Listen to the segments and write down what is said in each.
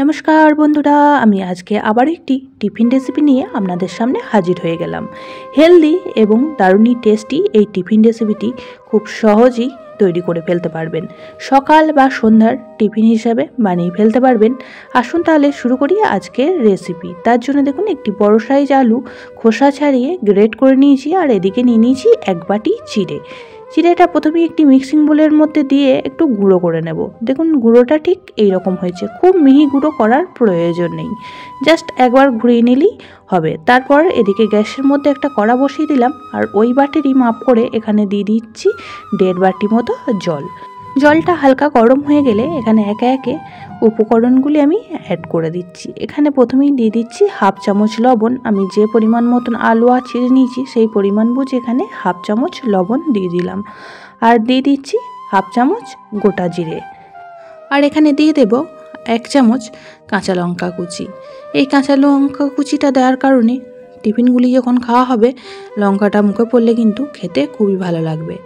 নমস্কার বন্ধুরা, আমি আজকে আবার একটি টিফিন রেসিপি নিয়ে আপনাদের সামনে হাজির হয়ে গেলাম। হেলদি এবং দারুণই টেস্টি এই টিফিন রেসিপিটি খুব সহজেই তৈরি করে ফেলতে পারবেন। সকাল বা সন্ধ্যার টিফিন হিসাবে বানিয়ে ফেলতে পারবেন। আসুন তাহলে শুরু করি আজকের রেসিপি। তার জন্য দেখুন একটি বড় সাইজ আলু খোসা ছাড়িয়ে গ্রেট করে নিয়েছি, আর এদিকে নিয়ে নিয়েছি এক বাটি চিড়ে। চিড়েটা প্রথমে একটি মিক্সিং বোলের মধ্যে দিয়ে একটু গুঁড়ো করে নেব। দেখুন গুঁড়োটা ঠিক এই রকম হয়েছে, খুব মিহি গুঁড়ো করার প্রয়োজন নেই, জাস্ট একবার ঘুরিয়ে নিলেই হবে। তারপর এদিকে গ্যাসের মধ্যে একটা কড়া বসিয়ে দিলাম, আর ওই বাটিরই মাপ করে এখানে দিয়ে দিচ্ছি 1.5 বাটি মতো জল। জলটা হালকা গরম হয়ে গেলে এখানে একে একে উপকরণগুলি আমি অ্যাড করে দিচ্ছি। এখানে প্রথমেই দিয়ে দিচ্ছি 1/2 চামচ লবণ। আমি যে পরিমাণ মতন আলু আর চিড়ে নিয়েছি সেই পরিমাণ বুঝে এখানে 1/2 চামচ লবণ দিয়ে দিলাম, আর দিয়ে দিচ্ছি 1/2 চামচ গোটা জিরে, আর এখানে দিয়ে দেব 1 চামচ কাঁচা লঙ্কা কুচি। এই কাঁচা লঙ্কা কুচিটা দেওয়ার কারণে টিফিনগুলি যখন খাওয়া হবে লঙ্কাটা মুখে পড়লে কিন্তু খেতে খুবই ভালো লাগবে।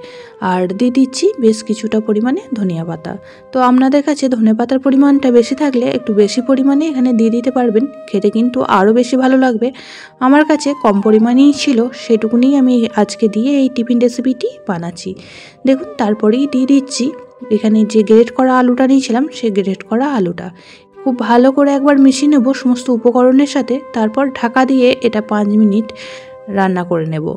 আর দিয়ে দিচ্ছি বেশ কিছুটা পরিমাণে ধনিয়া পাতা। তো আপনাদের কাছে ধনিয়া পাতার পরিমাণটা বেশি থাকলে একটু বেশি পরিমাণে এখানে দিয়ে দিতে পারবেন, খেতে কিন্তু আরও বেশি ভালো লাগবে। আমার কাছে কম পরিমাণেই ছিল, সেটুকুনি আমি আজকে দিয়ে এই টিফিন রেসিপিটি বানাচ্ছি। দেখুন তারপরেই দিয়ে দিচ্ছি এখানে যে গ্রেট করা আলুটা নিয়েছিলাম সেই গ্রেট করা আলুটা। খুব ভালো করে একবার মিশিয়ে নেব সমস্ত উপকরণের সাথে, তারপর ঢাকা দিয়ে এটা 5 মিনিট রান্না করে নেব।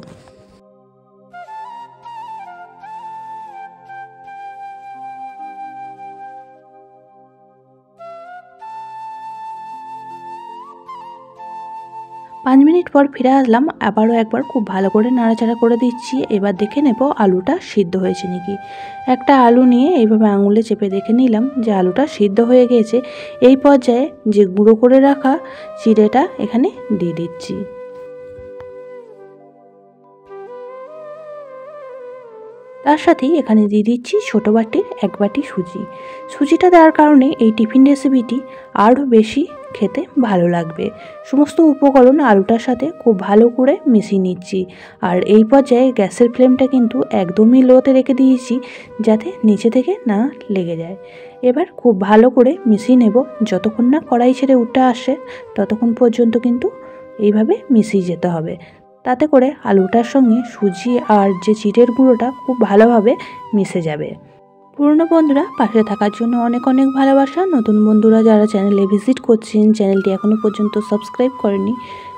পাঁচ মিনিট পর ফিরে আসলাম, আবারও একবার খুব ভালো করে নাড়াচাড়া করে দিচ্ছি। এবার দেখে নেব আলুটা সিদ্ধ হয়েছে নাকি। একটা আলু নিয়ে এইভাবে আঙুলে চেপে দেখে নিলাম যে আলুটা সিদ্ধ হয়ে গেছে। এই পর্যায়ে যে গুঁড়ো করে রাখা চিড়েটা এখানে দিয়ে দিচ্ছি। তার সাথেই এখানে দিয়ে দিচ্ছি ছোটো বাটির 1 বাটি সুজি। সুজিটা দেওয়ার কারণে এই টিফিন রেসিপিটি আরও বেশি খেতে ভালো লাগবে। সমস্ত উপকরণ আলুটার সাথে খুব ভালো করে মিশিয়ে নিচ্ছি, আর এই পর্যায়ে গ্যাসের ফ্লেমটা কিন্তু একদমই লোতে রেখে দিয়েছি যাতে নিচে থেকে না লেগে যায়। এবার খুব ভালো করে মিশিয়ে নেব, যতক্ষণ না কড়াই ছেড়ে উঠে আসে ততক্ষণ পর্যন্ত কিন্তু এইভাবে মিশিয়ে যেতে হবে। তাতে করে আলুটার সঙ্গে সুজি আর যে চিড়ের গুঁড়োটা খুব ভালোভাবে মিশে যাবে। পুরনো বন্ধুরা পাশে থাকার জন্য অনেক অনেক ভালোবাসা। নতুন বন্ধুরা যারা চ্যানেলে ভিজিট করছেন, চ্যানেলটি এখনও পর্যন্ত সাবস্ক্রাইব করেনি,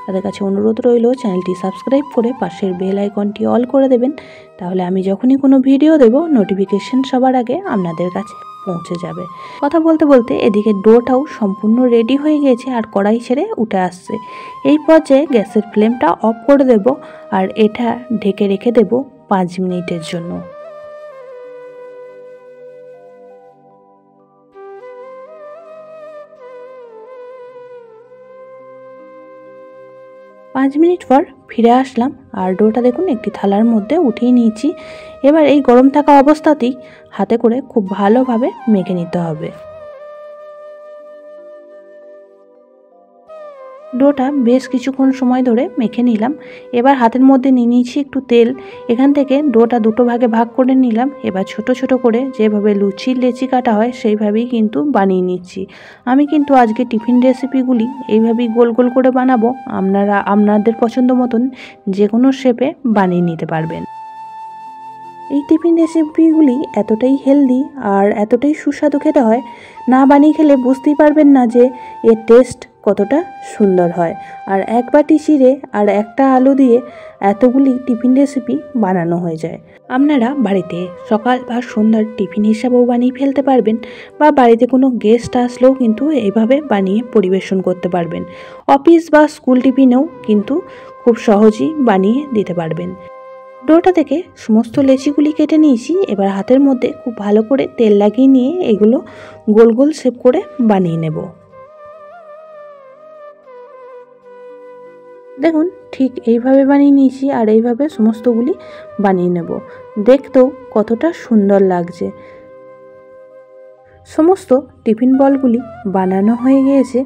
তাদের কাছে অনুরোধ রইল চ্যানেলটি সাবস্ক্রাইব করে পাশের বেল আইকনটি অল করে দেবেন। তাহলে আমি যখনই কোনো ভিডিও দেব নোটিফিকেশন সবার আগে আপনাদের কাছে পৌঁছে যাবে। কথা বলতে বলতে এদিকে ডোটাও সম্পূর্ণ রেডি হয়ে গেছে আর কড়াই ছেড়ে উঠে আসছে। এই পর্যায়ে গ্যাসের ফ্লেমটা অফ করে দেব, আর এটা ঢেকে রেখে দেব 5 মিনিটের জন্য। পাঁচ মিনিট পর ফিরে আসলাম, আর ডোটা দেখুন একটি থালার মধ্যে উঠিয়ে নিয়েছি। এবার এই গরম থাকা অবস্থাতেই হাতে করে খুব ভালোভাবে মেখে নিতে হবে। ডোটা বেশ কিছুক্ষণ সময় ধরে মেখে নিলাম। এবার হাতের মধ্যে নিয়ে নিয়েছি একটু তেল। এখান থেকে ডোটা দুটো ভাগে ভাগ করে নিলাম। এবার ছোট ছোট করে যেভাবে লুচির লেচি কাটা হয় সেইভাবেই কিন্তু বানিয়ে নিচ্ছি। আমি কিন্তু আজকে টিফিন রেসিপিগুলি এইভাবেই গোল গোল করে বানাবো। আপনারা আপনাদের পছন্দ মতন যে কোনো শেপে বানিয়ে নিতে পারবেন। এই টিফিন রেসিপিগুলি এতটাই হেলদি আর এতটাই সুস্বাদু খেতে হয়, না বানিয়ে খেলে বুঝতেই পারবেন না যে এর টেস্ট কতটা সুন্দর হয়। আর 1 বাটি চিড়ে আর একটা আলু দিয়ে এতগুলি টিফিন রেসিপি বানানো হয়ে যায়। আপনারা বাড়িতে সকাল বা সন্ধ্যার টিফিন হিসাবেও বানিয়ে ফেলতে পারবেন, বা বাড়িতে কোনো গেস্ট আসলেও কিন্তু এইভাবে বানিয়ে পরিবেশন করতে পারবেন। অফিস বা স্কুল টিফিনেও কিন্তু খুব সহজেই বানিয়ে দিতে পারবেন। ডোটা থেকে সমস্ত লেচিগুলি কেটে নিয়েছি। এবার হাতের মধ্যে খুব ভালো করে তেল লাগিয়ে নিয়ে এগুলো গোল গোল শেপ করে বানিয়ে নেব। দেখুন ঠিক এইভাবে বানিয়ে নিয়েছি, আর এইভাবে সমস্তগুলি বানিয়ে নেব। দেখতেও কতটা সুন্দর লাগছে। সমস্ত টিফিন বলগুলি বানানো হয়ে গিয়েছে।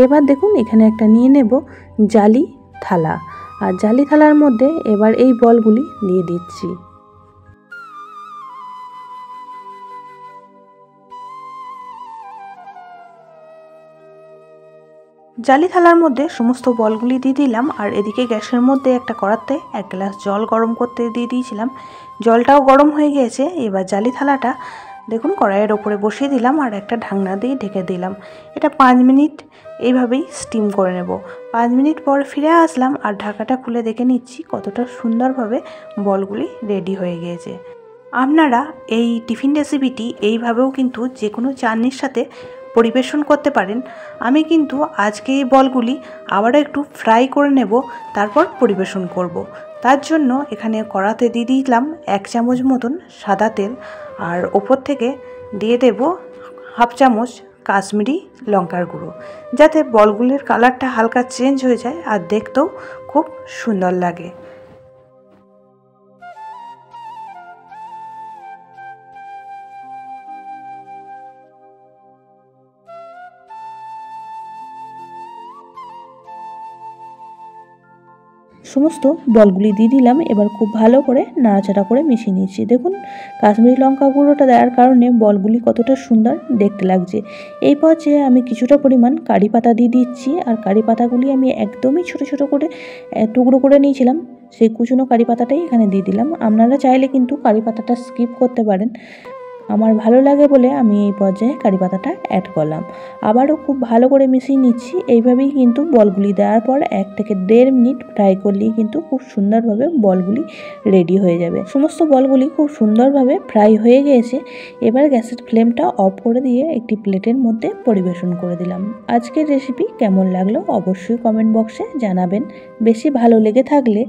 এবার দেখুন এখানে একটা নিয়ে নেব জালি থালা, আর জালি থালার মধ্যে এবার এই বলগুলি দিয়ে দিচ্ছি। জালি থালার মধ্যে সমস্ত বলগুলি দিয়ে দিলাম আর এদিকে গ্যাসের মধ্যে একটা কড়াতে 1 গ্লাস জল গরম করতে দিয়ে দিয়েছিলাম। জলটাও গরম হয়ে গিয়েছে। এবার জালি থালাটা দেখুন কড়াইয়ের ওপরে বসিয়ে দিলাম আর একটা ঢাকনা দিয়ে ঢেকে দিলাম। এটা 5 মিনিট এইভাবেই স্টিম করে নেব। 5 মিনিট পর ফিরে আসলাম আর ঢাকাটা খুলে দেখে নিচ্ছি কতটা সুন্দরভাবে বলগুলি রেডি হয়ে গিয়েছে। আপনারা এই টিফিন রেসিপিটি এইভাবেও কিন্তু যে কোনো চাটনির সাথে পরিবেশন করতে পারেন। আমি কিন্তু আজকে এই বলগুলি আবারও একটু ফ্রাই করে নেব, তারপর পরিবেশন করব। তার জন্য এখানে কড়াতে দিয়ে দিলাম 1 চামচ মতন সাদা তেল আর ওপর থেকে দিয়ে দেব 1/2 চামচ কাশ্মীরি লঙ্কার গুঁড়ো, যাতে বলগুলির কালারটা হালকা চেঞ্জ হয়ে যায় আর দেখতেও খুব সুন্দর লাগে। সমস্ত বলগুলি দিয়ে দিলাম। এবার খুব ভালো করে নাড়াচাড়া করে মিশিয়ে নিচ্ছি। দেখুন কাশ্মীরি লঙ্কা গুঁড়োটা দেওয়ার কারণে বলগুলি কতটা সুন্দর দেখতে লাগছে। এই পর্যায়ে আমি কিছুটা পরিমাণ কারি পাতা দিয়ে দিচ্ছি আর কারি পাতাগুলি আমি একদমই ছোট ছোট করে টুকরো করে নিয়েছিলাম, সেই কুচনো কারি পাতাটাই এখানে দিয়ে দিলাম। আপনারা চাইলে কিন্তু কারি পাতাটা স্কিপ করতে পারেন, আমার ভালো লাগে বলে আমি এই পর্যায়ে কারি পাতাটা অ্যাড করলাম। আবারও খুব ভালো করে মিশিয়ে নিচ্ছি। এইভাবেই কিন্তু বলগুলি দেওয়ার পর 1 থেকে 1.5 মিনিট ফ্রাই করলেই কিন্তু খুব সুন্দরভাবে বলগুলি রেডি হয়ে যাবে। সমস্ত বলগুলি খুব সুন্দরভাবে ফ্রাই হয়ে গিয়েছে। এবার গ্যাসের ফ্লেমটা অফ করে দিয়ে একটি প্লেটের মধ্যে পরিবেশন করে দিলাম। আজকের রেসিপি কেমন লাগলো অবশ্যই কমেন্ট বক্সে জানাবেন। বেশি ভালো লেগে থাকলে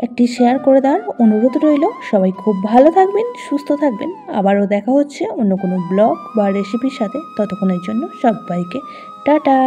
একটি শেয়ার করে দেওয়ার অনুরোধ রইল। সবাই খুব ভালো থাকবেন, সুস্থ থাকবেন। আবারও দেখা হচ্ছে অন্য কোনো ব্লগ বা রেসিপির সাথে। ততক্ষণের জন্য সবাইকে টাটা।